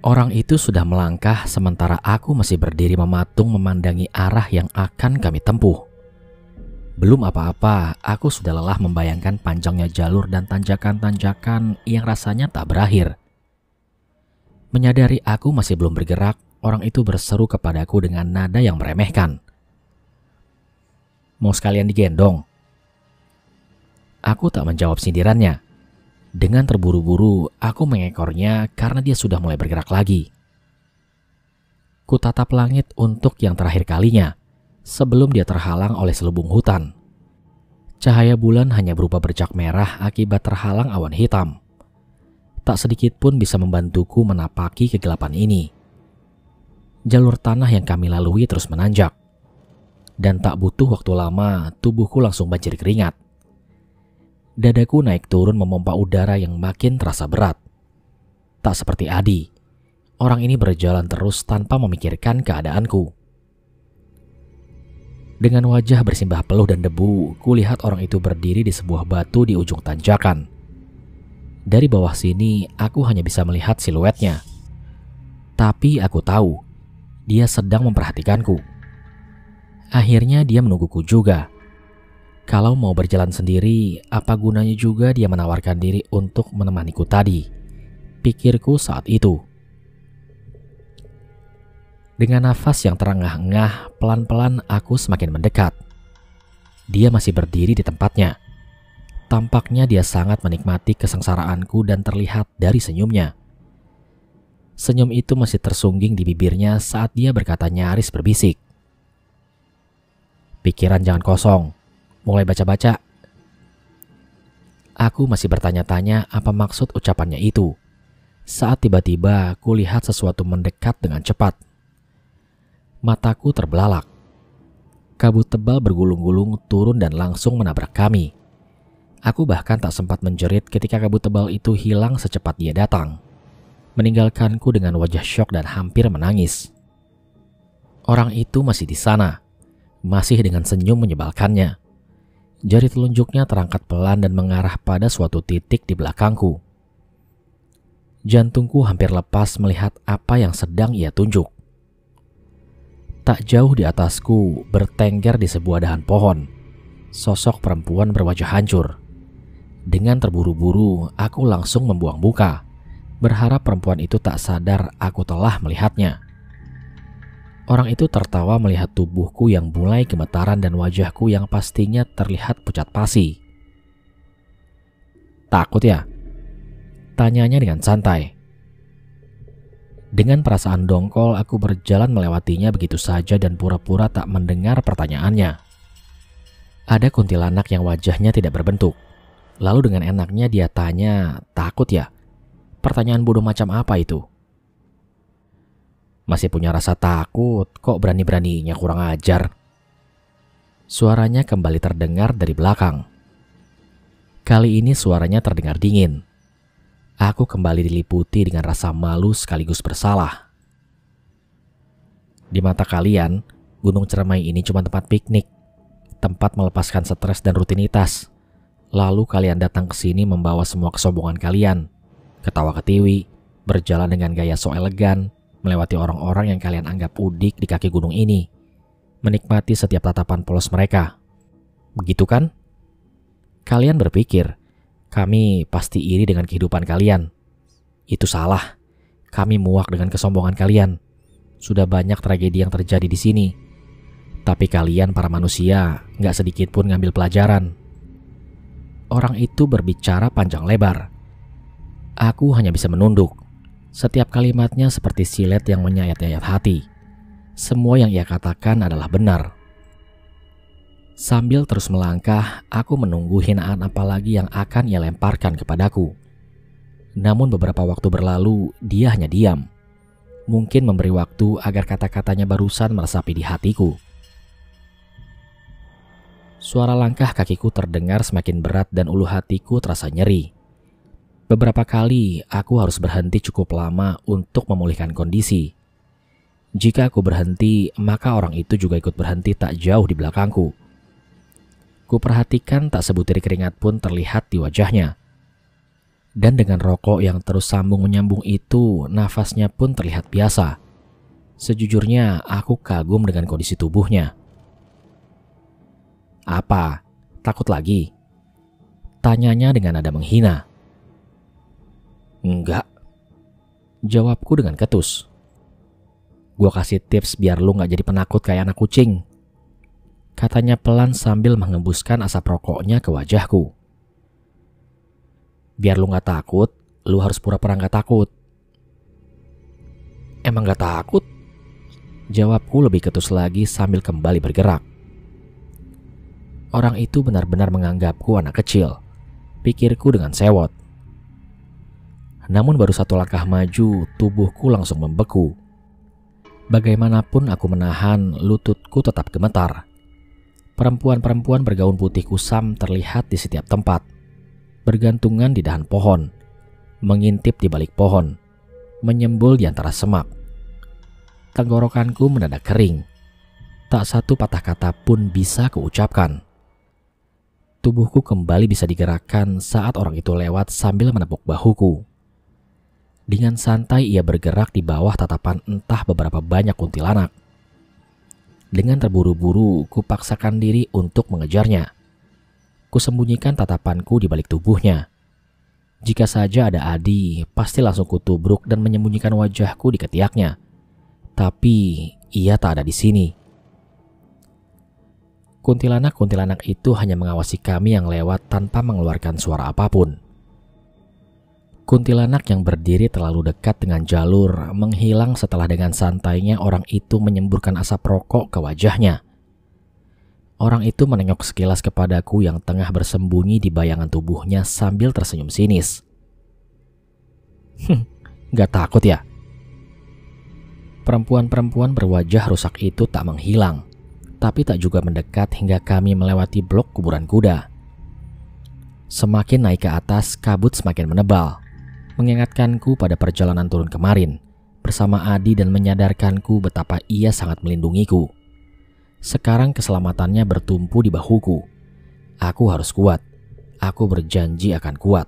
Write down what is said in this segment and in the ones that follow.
Orang itu sudah melangkah sementara aku masih berdiri mematung memandangi arah yang akan kami tempuh. Belum apa-apa, aku sudah lelah membayangkan panjangnya jalur dan tanjakan-tanjakan yang rasanya tak berakhir. Menyadari aku masih belum bergerak, orang itu berseru kepadaku dengan nada yang meremehkan. "Mau sekalian digendong?" Aku tak menjawab sindirannya. Dengan terburu-buru, aku mengekornya karena dia sudah mulai bergerak lagi. Kutatap langit untuk yang terakhir kalinya, sebelum dia terhalang oleh selubung hutan. Cahaya bulan hanya berupa bercak merah akibat terhalang awan hitam. Tak sedikit pun bisa membantuku menapaki kegelapan ini. Jalur tanah yang kami lalui terus menanjak. Dan tak butuh waktu lama, tubuhku langsung banjir keringat. Dadaku naik turun memompa udara yang makin terasa berat. Tak seperti Adi, orang ini berjalan terus tanpa memikirkan keadaanku. Dengan wajah bersimbah peluh dan debu, kulihat orang itu berdiri di sebuah batu di ujung tanjakan. Dari bawah sini, aku hanya bisa melihat siluetnya. Tapi aku tahu, dia sedang memperhatikanku. Akhirnya dia menungguku juga. Kalau mau berjalan sendiri, apa gunanya juga dia menawarkan diri untuk menemaniku tadi? Pikirku saat itu. Dengan nafas yang terengah-engah, pelan-pelan aku semakin mendekat. Dia masih berdiri di tempatnya. Tampaknya dia sangat menikmati kesengsaraanku dan terlihat dari senyumnya. Senyum itu masih tersungging di bibirnya saat dia berkata nyaris berbisik. "Pikiran jangan kosong. Mulai baca-baca." Aku masih bertanya-tanya apa maksud ucapannya itu, saat tiba-tiba kulihat sesuatu mendekat dengan cepat. Mataku terbelalak. Kabut tebal bergulung-gulung turun dan langsung menabrak kami. Aku bahkan tak sempat menjerit ketika kabut tebal itu hilang secepat dia datang, meninggalkanku dengan wajah syok dan hampir menangis. Orang itu masih di sana, masih dengan senyum menyebalkannya. Jari telunjuknya terangkat pelan dan mengarah pada suatu titik di belakangku. Jantungku hampir lepas melihat apa yang sedang ia tunjuk. Tak jauh di atasku, bertengger di sebuah dahan pohon, sosok perempuan berwajah hancur. Dengan terburu-buru, aku langsung membuang muka, berharap perempuan itu tak sadar aku telah melihatnya. Orang itu tertawa melihat tubuhku yang mulai gemetaran dan wajahku yang pastinya terlihat pucat pasi. "Takut ya?" tanyanya dengan santai. Dengan perasaan dongkol, aku berjalan melewatinya begitu saja dan pura-pura tak mendengar pertanyaannya. Ada kuntilanak yang wajahnya tidak berbentuk. Lalu dengan enaknya dia tanya, "Takut ya? Pertanyaan bodoh macam apa itu?" "Masih punya rasa takut, kok berani-beraninya kurang ajar." Suaranya kembali terdengar dari belakang. Kali ini suaranya terdengar dingin. Aku kembali diliputi dengan rasa malu sekaligus bersalah. "Di mata kalian, Gunung Cermai ini cuma tempat piknik, tempat melepaskan stres dan rutinitas. Lalu kalian datang ke sini membawa semua kesombongan kalian, ketawa ketiwi, berjalan dengan gaya so elegan, melewati orang-orang yang kalian anggap udik di kaki gunung ini, menikmati setiap tatapan polos mereka. Begitu kan? Kalian berpikir, kami pasti iri dengan kehidupan kalian. Itu salah. Kami muak dengan kesombongan kalian. Sudah banyak tragedi yang terjadi di sini. Tapi kalian para manusia gak sedikit pun ngambil pelajaran." Orang itu berbicara panjang lebar. Aku hanya bisa menunduk. Setiap kalimatnya seperti silet yang menyayat-nyayat hati. Semua yang ia katakan adalah benar. Sambil terus melangkah, aku menunggu hinaan apa lagi yang akan ia lemparkan kepadaku. Namun beberapa waktu berlalu, dia hanya diam. Mungkin memberi waktu agar kata-katanya barusan meresapi di hatiku. Suara langkah kakiku terdengar semakin berat dan ulu hatiku terasa nyeri. Beberapa kali aku harus berhenti cukup lama untuk memulihkan kondisi. Jika aku berhenti, maka orang itu juga ikut berhenti tak jauh di belakangku. Kuperhatikan tak sebutir keringat pun terlihat di wajahnya. Dan dengan rokok yang terus sambung-menyambung itu, nafasnya pun terlihat biasa. Sejujurnya, aku kagum dengan kondisi tubuhnya. "Apa? Takut lagi?" tanyanya dengan nada menghina. "Enggak," jawabku dengan ketus. "Gua kasih tips biar lu gak jadi penakut kayak anak kucing," katanya pelan sambil mengembuskan asap rokoknya ke wajahku. "Biar lu gak takut, lu harus pura-pura gak takut." "Emang gak takut?" jawabku lebih ketus lagi sambil kembali bergerak. Orang itu benar-benar menganggapku anak kecil, pikirku dengan sewot. Namun baru satu langkah maju, tubuhku langsung membeku. Bagaimanapun aku menahan, lututku tetap gemetar. Perempuan-perempuan bergaun putih kusam terlihat di setiap tempat, bergantungan di dahan pohon, mengintip di balik pohon, menyembul di antara semak. Tenggorokanku mendadak kering. Tak satu patah kata pun bisa kuucapkan. Tubuhku kembali bisa digerakkan saat orang itu lewat sambil menepuk bahuku. Dengan santai ia bergerak di bawah tatapan entah beberapa banyak kuntilanak. Dengan terburu-buru, kupaksakan diri untuk mengejarnya. Kusembunyikan tatapanku di balik tubuhnya. Jika saja ada Adi, pasti langsung kutubruk dan menyembunyikan wajahku di ketiaknya. Tapi ia tak ada di sini. Kuntilanak-kuntilanak itu hanya mengawasi kami yang lewat tanpa mengeluarkan suara apapun. Kuntilanak yang berdiri terlalu dekat dengan jalur menghilang setelah dengan santainya orang itu menyemburkan asap rokok ke wajahnya. Orang itu menengok sekilas kepadaku yang tengah bersembunyi di bayangan tubuhnya sambil tersenyum sinis. Gak takut ya?" Perempuan-perempuan berwajah rusak itu tak menghilang, tapi tak juga mendekat hingga kami melewati blok kuburan kuda. Semakin naik ke atas, kabut semakin menebal, mengingatkanku pada perjalanan turun kemarin bersama Adi dan menyadarkanku betapa ia sangat melindungiku. Sekarang keselamatannya bertumpu di bahuku. Aku harus kuat. Aku berjanji akan kuat.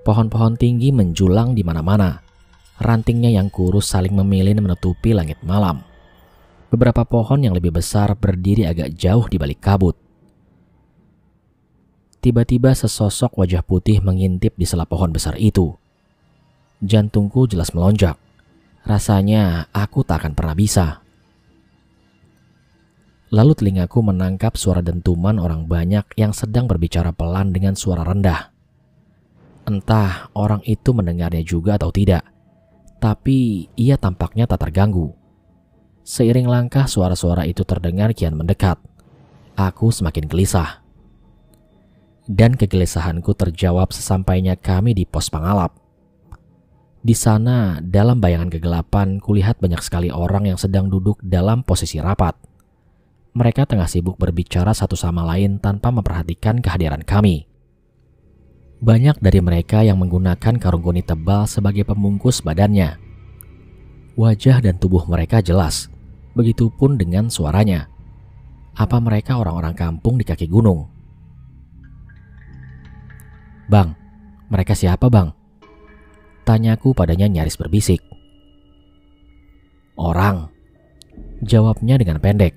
Pohon-pohon tinggi menjulang di mana-mana. Rantingnya yang kurus saling memilin menutupi langit malam. Beberapa pohon yang lebih besar berdiri agak jauh di balik kabut. Tiba-tiba sesosok wajah putih mengintip di sela pohon besar itu. Jantungku jelas melonjak. Rasanya aku tak akan pernah bisa. Lalu telingaku menangkap suara dentuman orang banyak yang sedang berbicara pelan dengan suara rendah. Entah orang itu mendengarnya juga atau tidak, tapi ia tampaknya tak terganggu. Seiring langkah suara-suara itu terdengar kian mendekat. Aku semakin gelisah. Dan kegelisahanku terjawab sesampainya kami di pos pengalap. Di sana, dalam bayangan kegelapan, kulihat banyak sekali orang yang sedang duduk dalam posisi rapat. Mereka tengah sibuk berbicara satu sama lain tanpa memperhatikan kehadiran kami. Banyak dari mereka yang menggunakan karung goni tebal sebagai pembungkus badannya. Wajah dan tubuh mereka jelas, begitupun dengan suaranya. Apa mereka orang-orang kampung di kaki gunung? "Bang, mereka siapa bang?" tanyaku padanya nyaris berbisik. "Orang," jawabnya dengan pendek.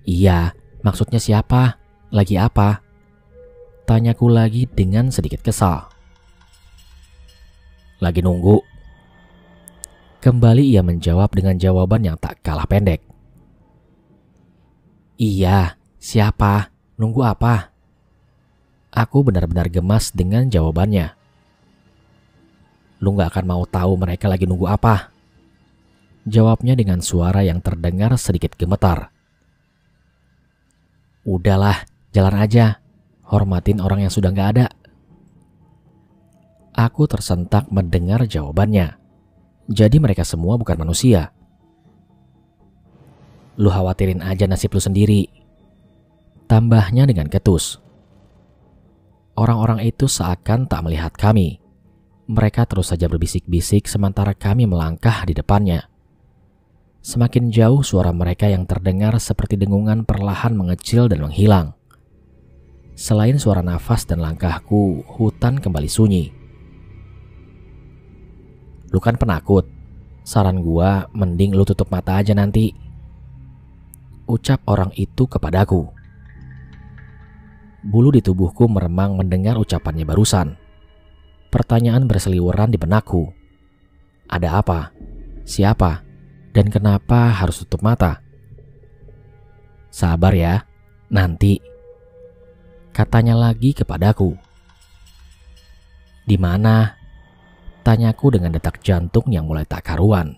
"Iya, maksudnya siapa? Lagi apa?" tanyaku lagi dengan sedikit kesal. "Lagi nunggu." Kembali ia menjawab dengan jawaban yang tak kalah pendek. "Iya, siapa? Nunggu apa?" Aku benar-benar gemas dengan jawabannya. "Lu gak akan mau tahu mereka lagi nunggu apa?" jawabnya dengan suara yang terdengar sedikit gemetar. "Udahlah, jalan aja. Hormatin orang yang sudah gak ada." Aku tersentak mendengar jawabannya. Jadi mereka semua bukan manusia. "Lu khawatirin aja nasib lu sendiri," tambahnya dengan ketus. Orang-orang itu seakan tak melihat kami. Mereka terus saja berbisik-bisik sementara kami melangkah di depannya. Semakin jauh suara mereka yang terdengar seperti dengungan perlahan mengecil dan menghilang. Selain suara nafas dan langkahku, hutan kembali sunyi. Lu kan penakut. Saran gua mending lu tutup mata aja nanti, ucap orang itu kepadaku. Bulu di tubuhku meremang mendengar ucapannya barusan. Pertanyaan berseliweran di benakku. Ada apa? Siapa? Dan kenapa harus tutup mata? Sabar ya, nanti, katanya lagi kepadaku. Di mana? Tanyaku dengan detak jantung yang mulai tak karuan,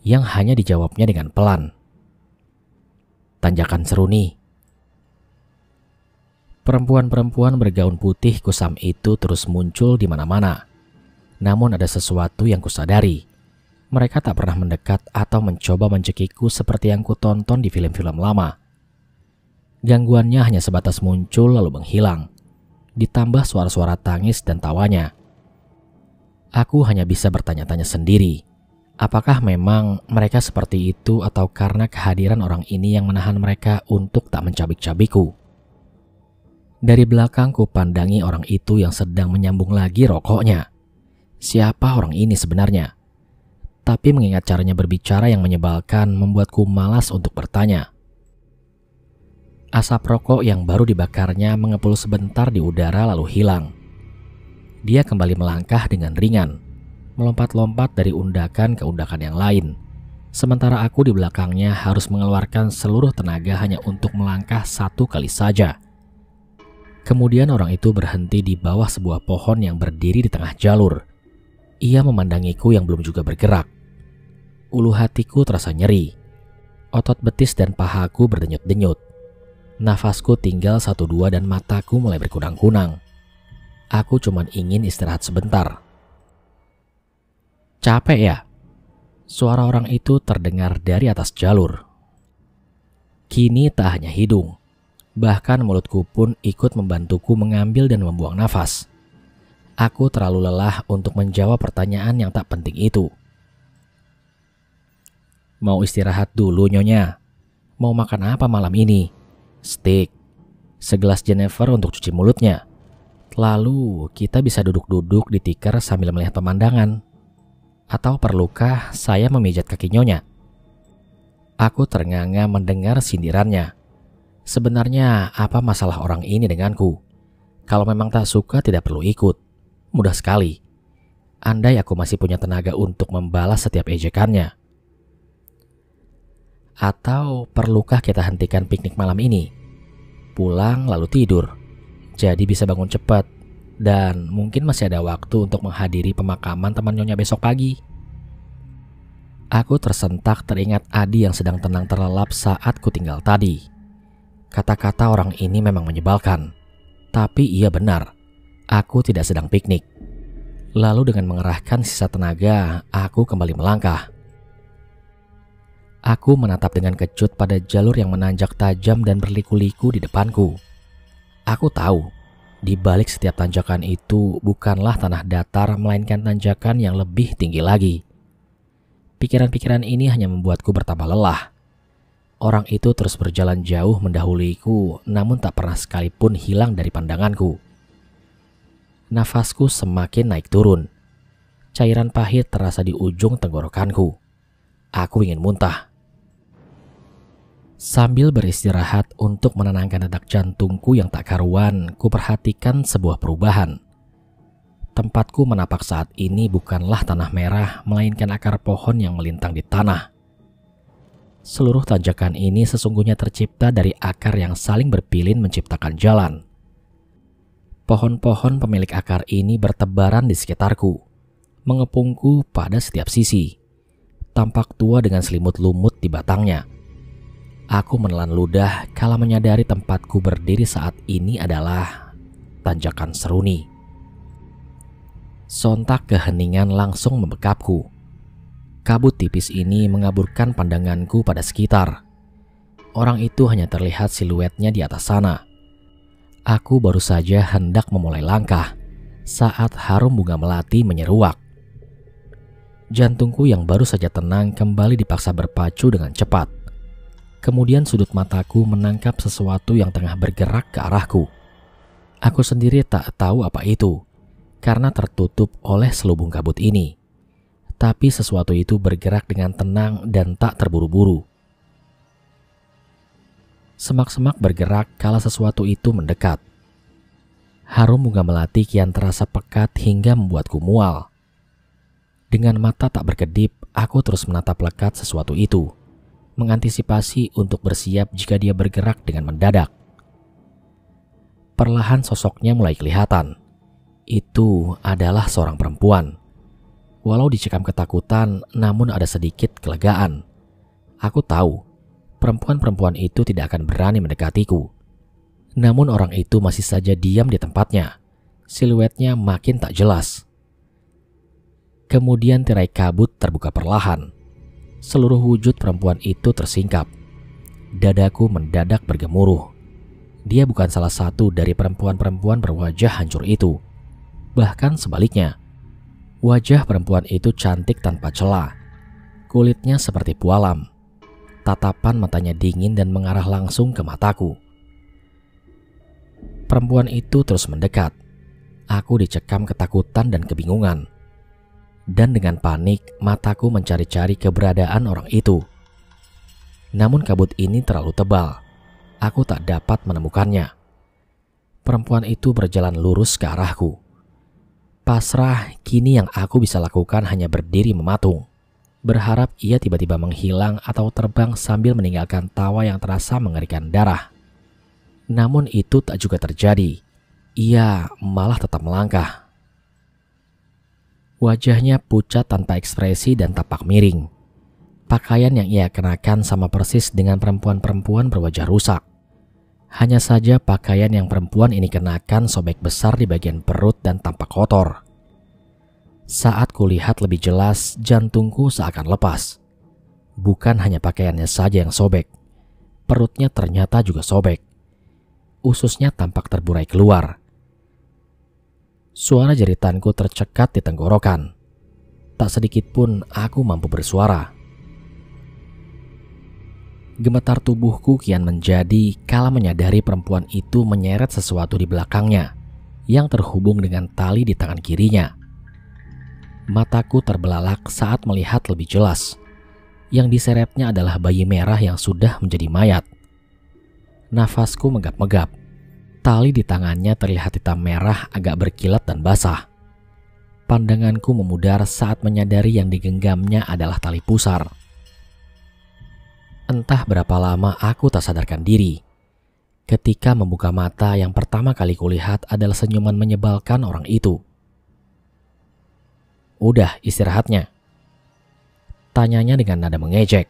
yang hanya dijawabnya dengan pelan. Tanjakan Seruni. Perempuan-perempuan bergaun putih kusam itu terus muncul di mana-mana. Namun ada sesuatu yang kusadari. Mereka tak pernah mendekat atau mencoba mencekikku seperti yang kutonton di film-film lama. Gangguannya hanya sebatas muncul lalu menghilang, ditambah suara-suara tangis dan tawanya. Aku hanya bisa bertanya-tanya sendiri, apakah memang mereka seperti itu atau karena kehadiran orang ini yang menahan mereka untuk tak mencabik-cabikku. Dari belakang ku pandangi orang itu yang sedang menyambung lagi rokoknya. Siapa orang ini sebenarnya? Tapi mengingat caranya berbicara yang menyebalkan membuatku malas untuk bertanya. Asap rokok yang baru dibakarnya mengepul sebentar di udara lalu hilang. Dia kembali melangkah dengan ringan, melompat-lompat dari undakan ke undakan yang lain. Sementara aku di belakangnya harus mengeluarkan seluruh tenaga hanya untuk melangkah satu kali saja. Kemudian orang itu berhenti di bawah sebuah pohon yang berdiri di tengah jalur. Ia memandangiku yang belum juga bergerak. Ulu hatiku terasa nyeri. Otot betis dan pahaku berdenyut-denyut. Nafasku tinggal 1-2 dan mataku mulai berkunang-kunang. Aku cuma ingin istirahat sebentar. Capek ya? Suara orang itu terdengar dari atas jalur. Kini tak hanya hidung, bahkan mulutku pun ikut membantuku mengambil dan membuang nafas. Aku terlalu lelah untuk menjawab pertanyaan yang tak penting itu. Mau istirahat dulu nyonya? Mau makan apa malam ini? Steak, segelas Jennifer untuk cuci mulutnya. Lalu kita bisa duduk-duduk di tikar sambil melihat pemandangan. Atau perlukah saya memijat kaki nyonya? Aku ternganga mendengar sindirannya. Sebenarnya apa masalah orang ini denganku? Kalau memang tak suka tidak perlu ikut. Mudah sekali. Andai aku masih punya tenaga untuk membalas setiap ejekannya. Atau perlukah kita hentikan piknik malam ini? Pulang lalu tidur. Jadi bisa bangun cepat. Dan mungkin masih ada waktu untuk menghadiri pemakaman teman nyonya besok pagi. Aku tersentak teringat Adi yang sedang tenang terlelap saat ku tinggal tadi. Kata-kata orang ini memang menyebalkan. Tapi ia benar. Aku tidak sedang piknik. Lalu dengan mengerahkan sisa tenaga, aku kembali melangkah. Aku menatap dengan kecut pada jalur yang menanjak tajam dan berliku-liku di depanku. Aku tahu, di balik setiap tanjakan itu bukanlah tanah datar, melainkan tanjakan yang lebih tinggi lagi. Pikiran-pikiran ini hanya membuatku bertambah lelah. Orang itu terus berjalan jauh mendahuliku, namun tak pernah sekalipun hilang dari pandanganku. Nafasku semakin naik turun. Cairan pahit terasa di ujung tenggorokanku. Aku ingin muntah. Sambil beristirahat untuk menenangkan detak jantungku yang tak karuan, ku perhatikan sebuah perubahan. Tempatku menapak saat ini bukanlah tanah merah, melainkan akar pohon yang melintang di tanah. Seluruh tanjakan ini sesungguhnya tercipta dari akar yang saling berpilin menciptakan jalan. Pohon-pohon pemilik akar ini bertebaran di sekitarku, mengepungku pada setiap sisi. Tampak tua dengan selimut lumut di batangnya. Aku menelan ludah kala menyadari tempatku berdiri saat ini adalah tanjakan Seruni. Sontak keheningan langsung membekapku. Kabut tipis ini mengaburkan pandanganku pada sekitar. Orang itu hanya terlihat siluetnya di atas sana. Aku baru saja hendak memulai langkah saat harum bunga melati menyeruak. Jantungku yang baru saja tenang kembali dipaksa berpacu dengan cepat. Kemudian sudut mataku menangkap sesuatu yang tengah bergerak ke arahku. Aku sendiri tak tahu apa itu, karena tertutup oleh selubung kabut ini. Tapi sesuatu itu bergerak dengan tenang dan tak terburu-buru. Semak-semak bergerak kala sesuatu itu mendekat. Harum bunga melati kian terasa pekat hingga membuatku mual. Dengan mata tak berkedip, aku terus menatap lekat sesuatu itu, mengantisipasi untuk bersiap jika dia bergerak dengan mendadak. Perlahan sosoknya mulai kelihatan. Itu adalah seorang perempuan. Walau dicekam ketakutan, namun ada sedikit kelegaan. Aku tahu, perempuan-perempuan itu tidak akan berani mendekatiku. Namun orang itu masih saja diam di tempatnya. Siluetnya makin tak jelas. Kemudian tirai kabut terbuka perlahan. Seluruh wujud perempuan itu tersingkap. Dadaku mendadak bergemuruh. Dia bukan salah satu dari perempuan-perempuan berwajah hancur itu. Bahkan sebaliknya, wajah perempuan itu cantik tanpa celah. Kulitnya seperti pualam. Tatapan matanya dingin dan mengarah langsung ke mataku. Perempuan itu terus mendekat. Aku dicekam ketakutan dan kebingungan. Dan dengan panik, mataku mencari-cari keberadaan orang itu. Namun kabut ini terlalu tebal. Aku tak dapat menemukannya. Perempuan itu berjalan lurus ke arahku. Pasrah, kini yang aku bisa lakukan hanya berdiri mematung. Berharap ia tiba-tiba menghilang atau terbang sambil meninggalkan tawa yang terasa mengerikan darah. Namun itu tak juga terjadi. Ia malah tetap melangkah. Wajahnya pucat tanpa ekspresi dan tapak miring. Pakaian yang ia kenakan sama persis dengan perempuan-perempuan berwajah rusak. Hanya saja pakaian yang perempuan ini kenakan sobek besar di bagian perut dan tampak kotor. Saat kulihat lebih jelas, jantungku seakan lepas. Bukan hanya pakaiannya saja yang sobek, perutnya ternyata juga sobek. Ususnya tampak terburai keluar. Suara jeritanku tercekat di tenggorokan. Tak sedikit pun aku mampu bersuara. Gemetar tubuhku kian menjadi kala menyadari perempuan itu menyeret sesuatu di belakangnya yang terhubung dengan tali di tangan kirinya. Mataku terbelalak saat melihat lebih jelas. Yang diseretnya adalah bayi merah yang sudah menjadi mayat. Nafasku megap-megap. Tali di tangannya terlihat hitam merah agak berkilat dan basah. Pandanganku memudar saat menyadari yang digenggamnya adalah tali pusar. Entah berapa lama aku tak sadarkan diri. Ketika membuka mata, yang pertama kali kulihat adalah senyuman menyebalkan orang itu. "Udah istirahatnya?" tanyanya dengan nada mengejek.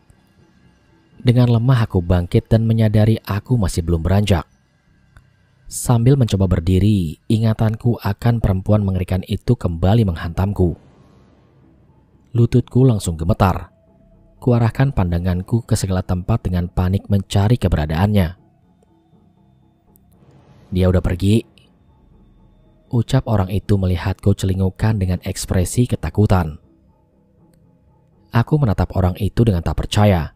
Dengan lemah aku bangkit dan menyadari aku masih belum beranjak. Sambil mencoba berdiri, ingatanku akan perempuan mengerikan itu kembali menghantamku. Lututku langsung gemetar. Kuarahkan pandanganku ke segala tempat dengan panik mencari keberadaannya. "Dia udah pergi," ucap orang itu melihatku celingukan dengan ekspresi ketakutan. Aku menatap orang itu dengan tak percaya.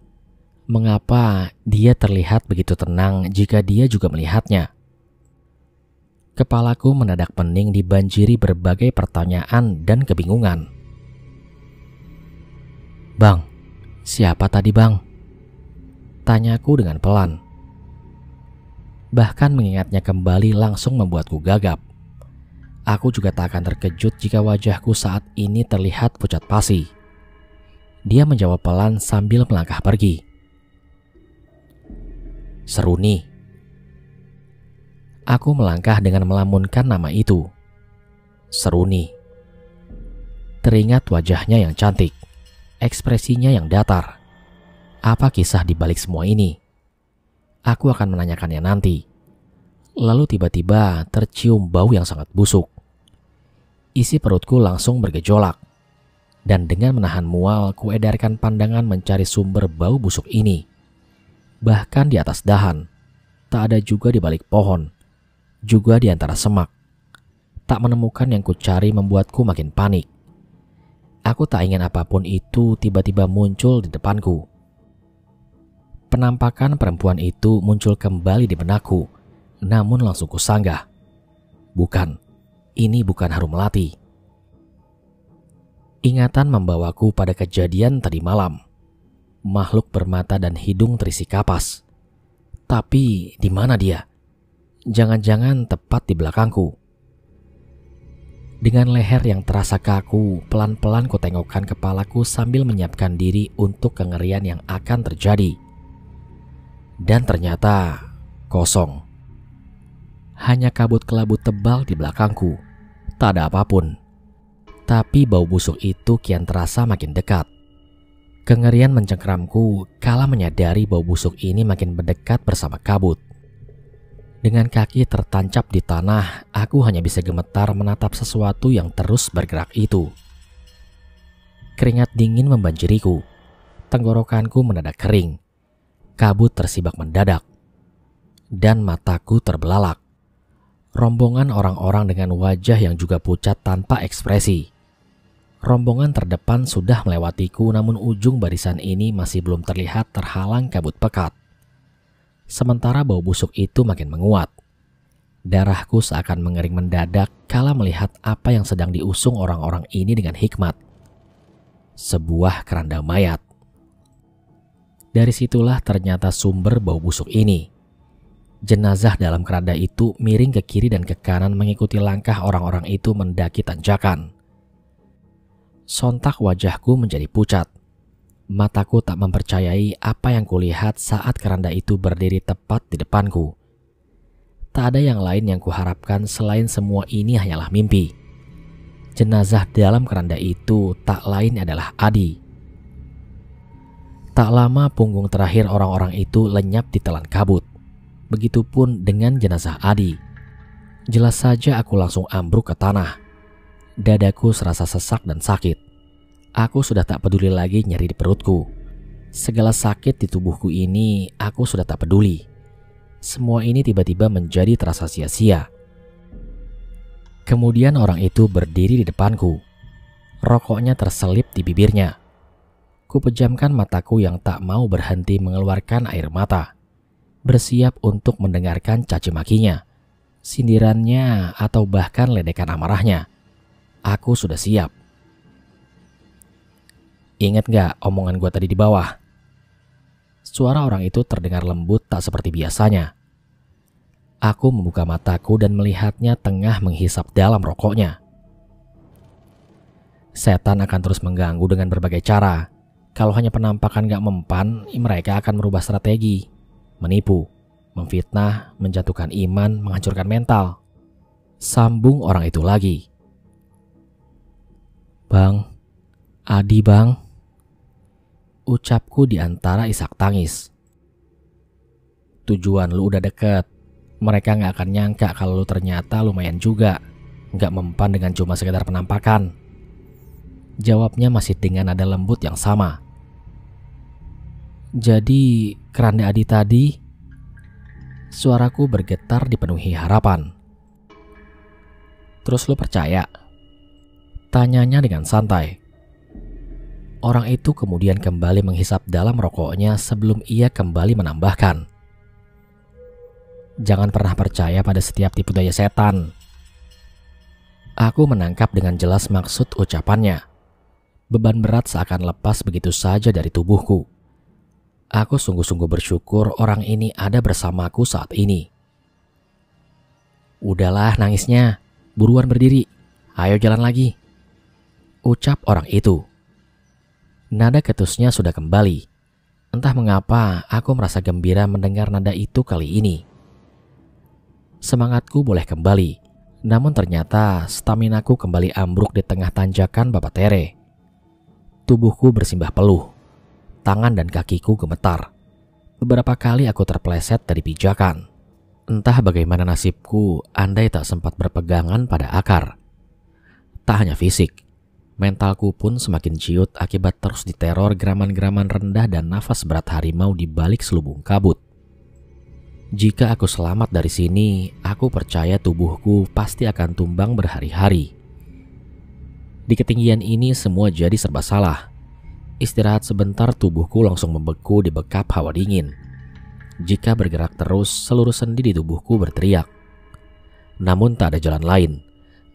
Mengapa dia terlihat begitu tenang jika dia juga melihatnya? Kepalaku mendadak pening dibanjiri berbagai pertanyaan dan kebingungan. "Bang, siapa tadi bang?" tanyaku dengan pelan. Bahkan mengingatnya kembali langsung membuatku gagap. Aku juga tak akan terkejut jika wajahku saat ini terlihat pucat pasi. Dia menjawab pelan sambil melangkah pergi. "Seruni." Aku melangkah dengan melamunkan nama itu. Seruni. Teringat wajahnya yang cantik, ekspresinya yang datar. Apa kisah di balik semua ini? Aku akan menanyakannya nanti. Lalu tiba-tiba tercium bau yang sangat busuk. Isi perutku langsung bergejolak. Dan dengan menahan mual, kuedarkan pandangan mencari sumber bau busuk ini. Bahkan di atas dahan, tak ada juga di balik pohon, juga di antara semak. Tak menemukan yang kucari membuatku makin panik. Aku tak ingin apapun itu tiba-tiba muncul di depanku. Penampakan perempuan itu muncul kembali di benakku, namun langsung kusanggah. Bukan, ini bukan harum melati. Ingatan membawaku pada kejadian tadi malam. Makhluk bermata dan hidung terisi kapas. Tapi di mana dia? Jangan-jangan tepat di belakangku. Dengan leher yang terasa kaku, pelan-pelan kutengokkan kepalaku sambil menyiapkan diri untuk kengerian yang akan terjadi. Dan ternyata kosong. Hanya kabut kelabut tebal di belakangku. Tak ada apapun. Tapi bau busuk itu kian terasa makin dekat. Kengerian mencengkeramku kala menyadari bau busuk ini makin mendekat bersama kabut. Dengan kaki tertancap di tanah, aku hanya bisa gemetar menatap sesuatu yang terus bergerak itu. Keringat dingin membanjiriku. Tenggorokanku mendadak kering. Kabut tersibak mendadak. Dan mataku terbelalak. Rombongan orang-orang dengan wajah yang juga pucat tanpa ekspresi. Rombongan terdepan sudah melewatiku, namun ujung barisan ini masih belum terlihat terhalang kabut pekat. Sementara bau busuk itu makin menguat. Darahku seakan mengering mendadak kala melihat apa yang sedang diusung orang-orang ini dengan hikmat. Sebuah keranda mayat. Dari situlah ternyata sumber bau busuk ini. Jenazah dalam keranda itu miring ke kiri dan ke kanan mengikuti langkah orang-orang itu mendaki tanjakan. Sontak wajahku menjadi pucat. Mataku tak mempercayai apa yang kulihat saat keranda itu berdiri tepat di depanku. Tak ada yang lain yang kuharapkan selain semua ini hanyalah mimpi. Jenazah dalam keranda itu tak lain adalah Adi. Tak lama punggung terakhir orang-orang itu lenyap ditelan kabut. Begitupun dengan jenazah Adi. Jelas saja aku langsung ambruk ke tanah. Dadaku serasa sesak dan sakit. Aku sudah tak peduli lagi nyeri di perutku. Segala sakit di tubuhku ini aku sudah tak peduli. Semua ini tiba-tiba menjadi terasa sia-sia. Kemudian orang itu berdiri di depanku. Rokoknya terselip di bibirnya. Kupejamkan mataku yang tak mau berhenti mengeluarkan air mata. Bersiap untuk mendengarkan caci makinya, sindirannya, atau bahkan ledekan amarahnya. Aku sudah siap. Ingat gak omongan gue tadi di bawah? Suara orang itu terdengar lembut tak seperti biasanya. Aku membuka mataku dan melihatnya tengah menghisap dalam rokoknya. Setan akan terus mengganggu dengan berbagai cara. Kalau hanya penampakan gak mempan, mereka akan merubah strategi. Menipu, memfitnah, menjatuhkan iman, menghancurkan mental. Sambung orang itu lagi. Bang, Adi bang. Ucapku di antara isak tangis. Tujuan lu udah deket. Mereka gak akan nyangka kalau lu ternyata lumayan juga. Gak mempan dengan cuma sekedar penampakan. Jawabnya masih dengan nada lembut yang sama. Jadi keranda Adi tadi? Suaraku bergetar dipenuhi harapan. Terus lu percaya? Tanyanya dengan santai. Orang itu kemudian kembali menghisap dalam rokoknya sebelum ia kembali menambahkan. Jangan pernah percaya pada setiap tipu daya setan. Aku menangkap dengan jelas maksud ucapannya. Beban berat seakan lepas begitu saja dari tubuhku. Aku sungguh-sungguh bersyukur orang ini ada bersamaku saat ini. Udahlah nangisnya, buruan berdiri, ayo jalan lagi. Ucap orang itu. Nada ketusnya sudah kembali. Entah mengapa aku merasa gembira mendengar nada itu kali ini. Semangatku boleh kembali, namun ternyata staminaku kembali ambruk di tengah tanjakan Bapatere. Tubuhku bersimbah peluh. Tangan dan kakiku gemetar. Beberapa kali aku terpleset dari pijakan. Entah bagaimana nasibku andai tak sempat berpegangan pada akar. Tak hanya fisik, mentalku pun semakin ciut akibat terus diteror geraman-geraman rendah dan nafas berat harimau di balik selubung kabut. Jika aku selamat dari sini, aku percaya tubuhku pasti akan tumbang berhari-hari. Di ketinggian ini semua jadi serba salah. Istirahat sebentar tubuhku langsung membeku di bekap hawa dingin. Jika bergerak terus, seluruh sendi di tubuhku berteriak. Namun tak ada jalan lain.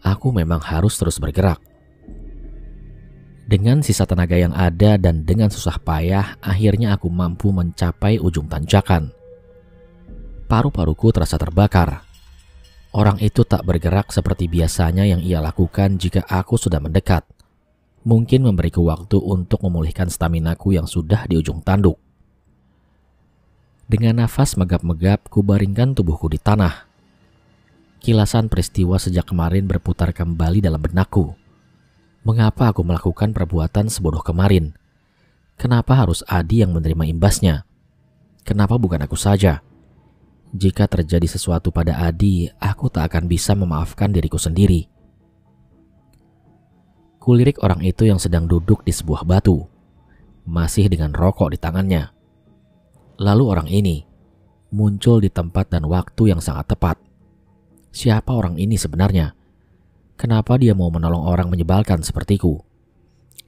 Aku memang harus terus bergerak. Dengan sisa tenaga yang ada dan dengan susah payah, akhirnya aku mampu mencapai ujung tanjakan. Paru-paruku terasa terbakar. Orang itu tak bergerak seperti biasanya yang ia lakukan jika aku sudah mendekat. Mungkin memberiku waktu untuk memulihkan staminaku yang sudah di ujung tanduk. Dengan nafas megap-megap, kubaringkan tubuhku di tanah. Kilasan peristiwa sejak kemarin berputar kembali dalam benakku. Mengapa aku melakukan perbuatan sebodoh kemarin? Kenapa harus Adi yang menerima imbasnya? Kenapa bukan aku saja? Jika terjadi sesuatu pada Adi, aku tak akan bisa memaafkan diriku sendiri. Kulirik orang itu yang sedang duduk di sebuah batu, masih dengan rokok di tangannya. Lalu orang ini muncul di tempat dan waktu yang sangat tepat. Siapa orang ini sebenarnya? Kenapa dia mau menolong orang menyebalkan sepertiku?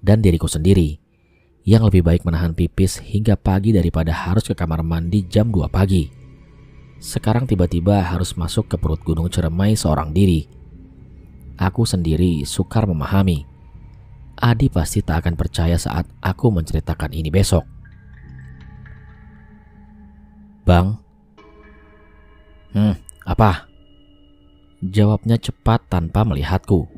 Dan diriku sendiri, yang lebih baik menahan pipis hingga pagi daripada harus ke kamar mandi jam 2 pagi. Sekarang tiba-tiba harus masuk ke perut Gunung Ciremai seorang diri. Aku sendiri sukar memahami. Adi pasti tak akan percaya saat aku menceritakan ini besok. Bang? Apa? Jawabnya cepat tanpa melihatku.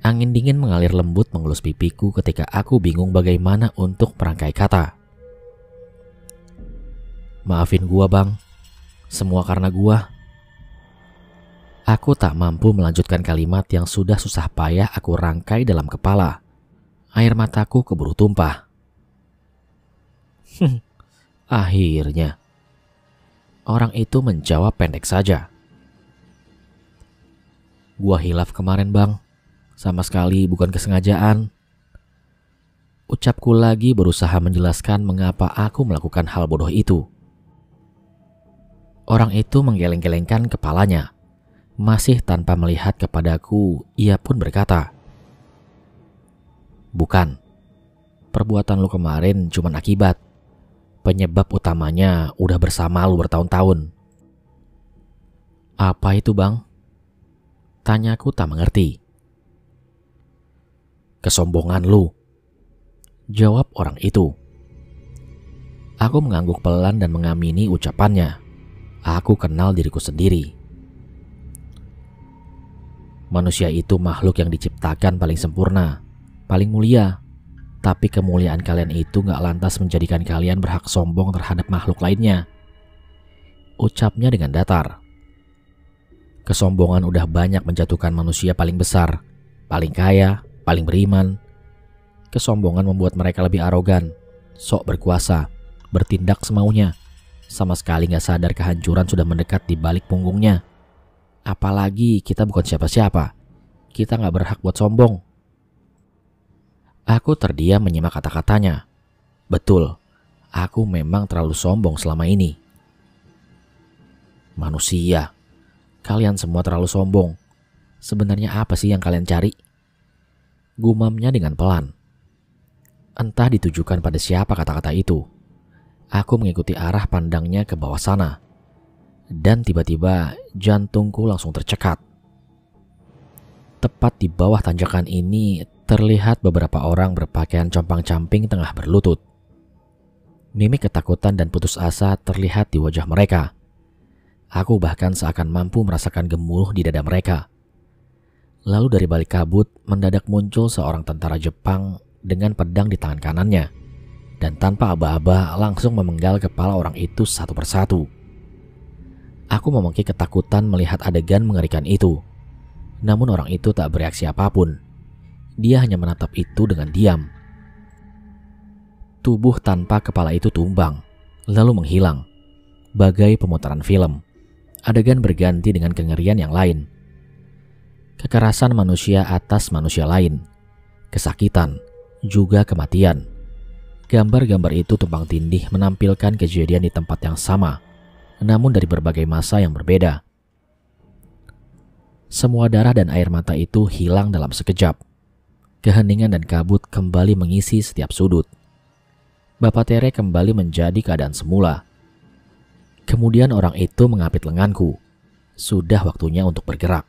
Angin dingin mengalir lembut mengelus pipiku ketika aku bingung bagaimana untuk merangkai kata. Maafin gua bang, semua karena gua. Aku tak mampu melanjutkan kalimat yang sudah susah payah aku rangkai dalam kepala. Air mataku keburu tumpah. Akhirnya, orang itu menjawab pendek saja. Gua hilaf kemarin bang, sama sekali bukan kesengajaan. Ucapku lagi berusaha menjelaskan mengapa aku melakukan hal bodoh itu. Orang itu menggeleng-gelengkan kepalanya. Masih tanpa melihat kepadaku, ia pun berkata, bukan, perbuatan lu kemarin cuma akibat. Penyebab utamanya udah bersama lu bertahun-tahun. Apa itu bang? Tanyaku tak mengerti. Kesombongan lu, jawab orang itu. Aku mengangguk pelan dan mengamini ucapannya. Aku kenal diriku sendiri. Manusia itu makhluk yang diciptakan paling sempurna, paling mulia. Tapi kemuliaan kalian itu gak lantas menjadikan kalian berhak sombong terhadap makhluk lainnya. Ucapnya dengan datar. Kesombongan udah banyak menjatuhkan manusia paling besar, paling kaya, paling beriman. Kesombongan membuat mereka lebih arogan, sok berkuasa, bertindak semaunya. Sama sekali gak sadar kehancuran sudah mendekat di balik punggungnya. Apalagi kita bukan siapa-siapa. Kita gak berhak buat sombong. Aku terdiam menyimak kata-katanya. Betul, aku memang terlalu sombong selama ini. Manusia, kalian semua terlalu sombong. Sebenarnya apa sih yang kalian cari? Gumamnya dengan pelan. Entah ditujukan pada siapa kata-kata itu. Aku mengikuti arah pandangnya ke bawah sana. Dan tiba-tiba jantungku langsung tercekat. Tepat di bawah tanjakan ini terlihat beberapa orang berpakaian compang-camping tengah berlutut. Mimik ketakutan dan putus asa terlihat di wajah mereka. Aku bahkan seakan mampu merasakan gemuruh di dada mereka. Lalu dari balik kabut mendadak muncul seorang tentara Jepang dengan pedang di tangan kanannya. Dan tanpa aba-aba langsung memenggal kepala orang itu satu persatu. Aku memengki ketakutan melihat adegan mengerikan itu. Namun orang itu tak bereaksi apapun. Dia hanya menatap itu dengan diam. Tubuh tanpa kepala itu tumbang, lalu menghilang. Bagai pemutaran film, adegan berganti dengan kengerian yang lain. Kekerasan manusia atas manusia lain, kesakitan, juga kematian. Gambar-gambar itu tumpang tindih menampilkan kejadian di tempat yang sama, namun dari berbagai masa yang berbeda. Semua darah dan air mata itu hilang dalam sekejap. Keheningan dan kabut kembali mengisi setiap sudut. Bapak Tere kembali menjadi keadaan semula. Kemudian orang itu mengapit lenganku. Sudah waktunya untuk bergerak.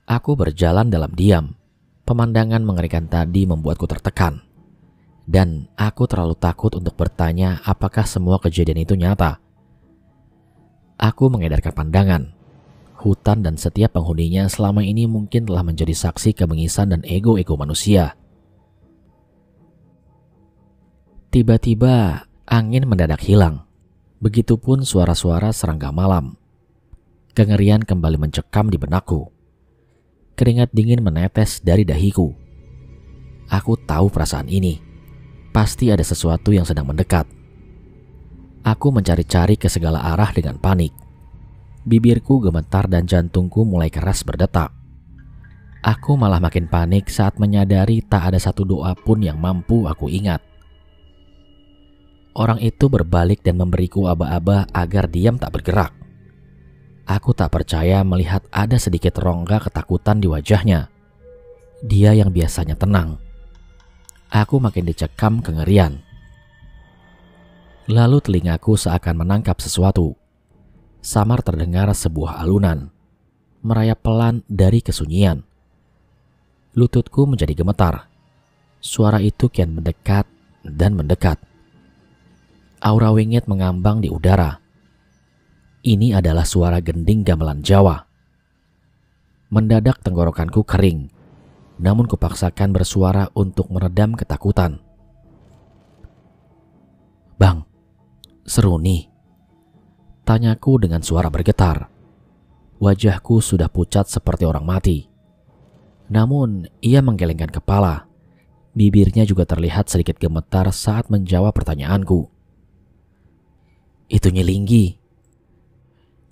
Aku berjalan dalam diam. Pemandangan mengerikan tadi membuatku tertekan. Dan aku terlalu takut untuk bertanya apakah semua kejadian itu nyata. Aku mengedarkan pandangan. Hutan dan setiap penghuninya selama ini mungkin telah menjadi saksi kebengisan dan ego-ego manusia. Tiba-tiba angin mendadak hilang. Begitupun suara-suara serangga malam. Kengerian kembali mencekam di benakku. Keringat dingin menetes dari dahiku. Aku tahu perasaan ini. Pasti ada sesuatu yang sedang mendekat. Aku mencari-cari ke segala arah dengan panik. Bibirku gemetar dan jantungku mulai keras berdetak. Aku malah makin panik saat menyadari tak ada satu doa pun yang mampu aku ingat. Orang itu berbalik dan memberiku aba-aba agar diam tak bergerak. Aku tak percaya melihat ada sedikit rongga ketakutan di wajahnya. Dia yang biasanya tenang. Aku makin dicekam kengerian. Lalu telingaku seakan menangkap sesuatu. Samar terdengar sebuah alunan, merayap pelan dari kesunyian. Lututku menjadi gemetar. Suara itu kian mendekat dan mendekat. Aura wingit mengambang di udara. Ini adalah suara gending gamelan Jawa. Mendadak tenggorokanku kering, namun kupaksakan bersuara untuk meredam ketakutan. "Bang, seru nih," tanyaku dengan suara bergetar. Wajahku sudah pucat seperti orang mati. Namun ia menggelengkan kepala. Bibirnya juga terlihat sedikit gemetar saat menjawab pertanyaanku. "Itu Nyilinggi."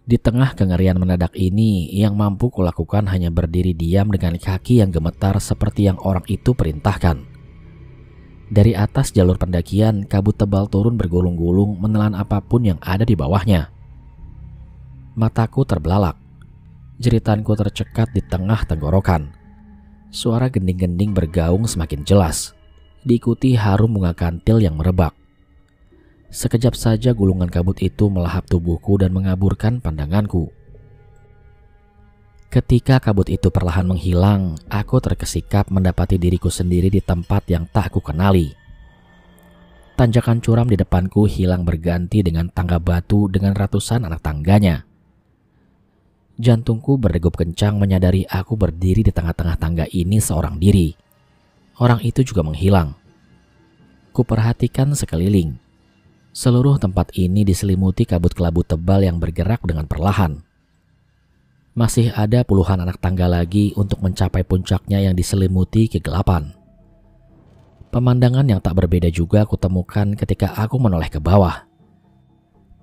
Di tengah kengerian mendadak ini, yang mampu kulakukan hanya berdiri diam dengan kaki yang gemetar seperti yang orang itu perintahkan. Dari atas jalur pendakian, kabut tebal turun bergulung-gulung menelan apapun yang ada di bawahnya. Mataku terbelalak. Jeritanku tercekat di tengah tenggorokan. Suara gending-gending bergaung semakin jelas, diikuti harum bunga kantil yang merebak. Sekejap saja gulungan kabut itu melahap tubuhku dan mengaburkan pandanganku. Ketika kabut itu perlahan menghilang, aku terkesikap mendapati diriku sendiri di tempat yang tak aku kenali. Tanjakan curam di depanku hilang berganti dengan tangga batu dengan ratusan anak tangganya. Jantungku berdegup kencang menyadari aku berdiri di tengah-tengah tangga ini seorang diri. Orang itu juga menghilang. Kuperhatikan sekeliling. Seluruh tempat ini diselimuti kabut kelabu tebal yang bergerak dengan perlahan. Masih ada puluhan anak tangga lagi untuk mencapai puncaknya yang diselimuti kegelapan. Pemandangan yang tak berbeda juga aku temukan ketika aku menoleh ke bawah.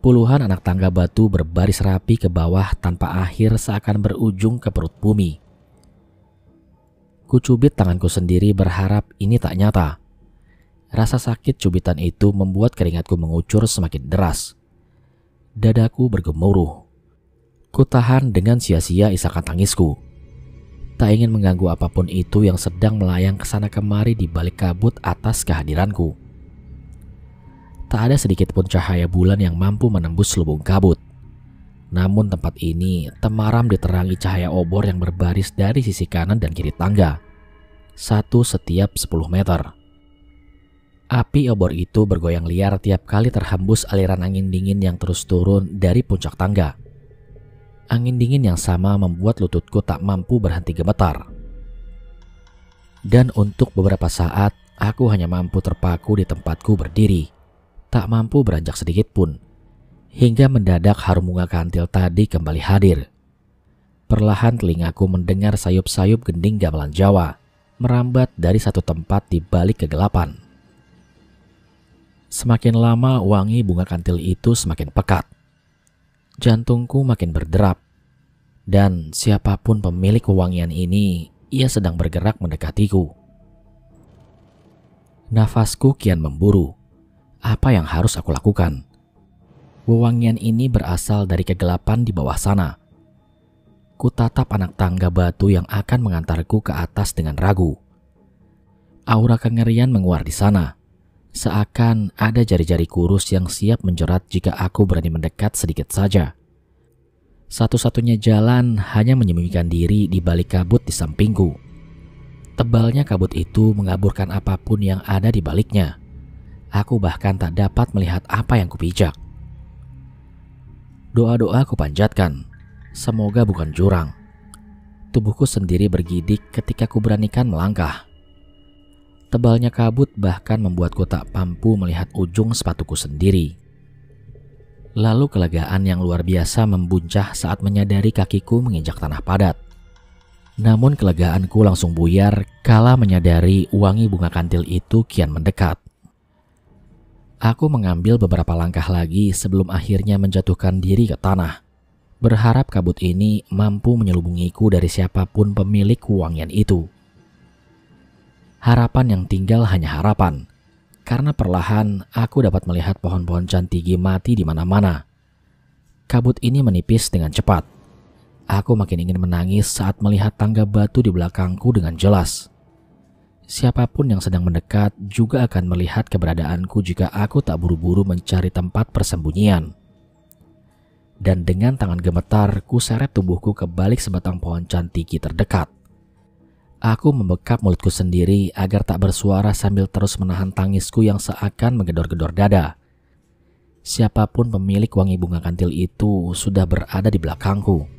Puluhan anak tangga batu berbaris rapi ke bawah tanpa akhir seakan berujung ke perut bumi. Kucubit tanganku sendiri berharap ini tak nyata. Rasa sakit cubitan itu membuat keringatku mengucur semakin deras. Dadaku bergemuruh. Kutahan dengan sia-sia isakan tangisku. Tak ingin mengganggu apapun itu yang sedang melayang kesana kemari di balik kabut atas kehadiranku. Tak ada sedikit pun cahaya bulan yang mampu menembus lubung kabut. Namun tempat ini temaram diterangi cahaya obor yang berbaris dari sisi kanan dan kiri tangga. Satu setiap 10 meter. Api obor itu bergoyang liar tiap kali terhembus aliran angin dingin yang terus turun dari puncak tangga. Angin dingin yang sama membuat lututku tak mampu berhenti gemetar. Dan untuk beberapa saat, aku hanya mampu terpaku di tempatku berdiri. Tak mampu beranjak sedikit pun. Hingga mendadak harum bunga kantil tadi kembali hadir. Perlahan telingaku mendengar sayup-sayup gending gamelan Jawa merambat dari satu tempat di balik kegelapan. Semakin lama wangi bunga kantil itu semakin pekat. Jantungku makin berderap. Dan siapapun pemilik wewangian ini, ia sedang bergerak mendekatiku. Nafasku kian memburu. Apa yang harus aku lakukan? Wewangian ini berasal dari kegelapan di bawah sana. Kutatap anak tangga batu yang akan mengantarku ke atas dengan ragu. Aura kengerian menguar di sana. Seakan ada jari-jari kurus yang siap menjerat jika aku berani mendekat sedikit saja. Satu-satunya jalan hanya menyembunyikan diri di balik kabut di sampingku. Tebalnya kabut itu mengaburkan apapun yang ada di baliknya. Aku bahkan tak dapat melihat apa yang kupijak. Doa-doa kupanjatkan, semoga bukan jurang. Tubuhku sendiri bergidik ketika kuberanikan melangkah. Tebalnya kabut bahkan membuatku tak mampu melihat ujung sepatuku sendiri. Lalu kelegaan yang luar biasa membuncah saat menyadari kakiku menginjak tanah padat. Namun kelegaanku langsung buyar kala menyadari wangi bunga kantil itu kian mendekat. Aku mengambil beberapa langkah lagi sebelum akhirnya menjatuhkan diri ke tanah, berharap kabut ini mampu menyelubungiku dari siapapun pemilik wangian itu. Harapan yang tinggal hanya harapan, karena perlahan aku dapat melihat pohon-pohon cantigi mati di mana-mana. Kabut ini menipis dengan cepat. Aku makin ingin menangis saat melihat tangga batu di belakangku dengan jelas. Siapapun yang sedang mendekat juga akan melihat keberadaanku jika aku tak buru-buru mencari tempat persembunyian. Dan dengan tangan gemetar, ku seret tubuhku ke balik sebatang pohon cantigi terdekat. Aku membekap mulutku sendiri agar tak bersuara sambil terus menahan tangisku yang seakan menggedor-gedor dada. Siapapun pemilik wangi bunga kantil itu sudah berada di belakangku.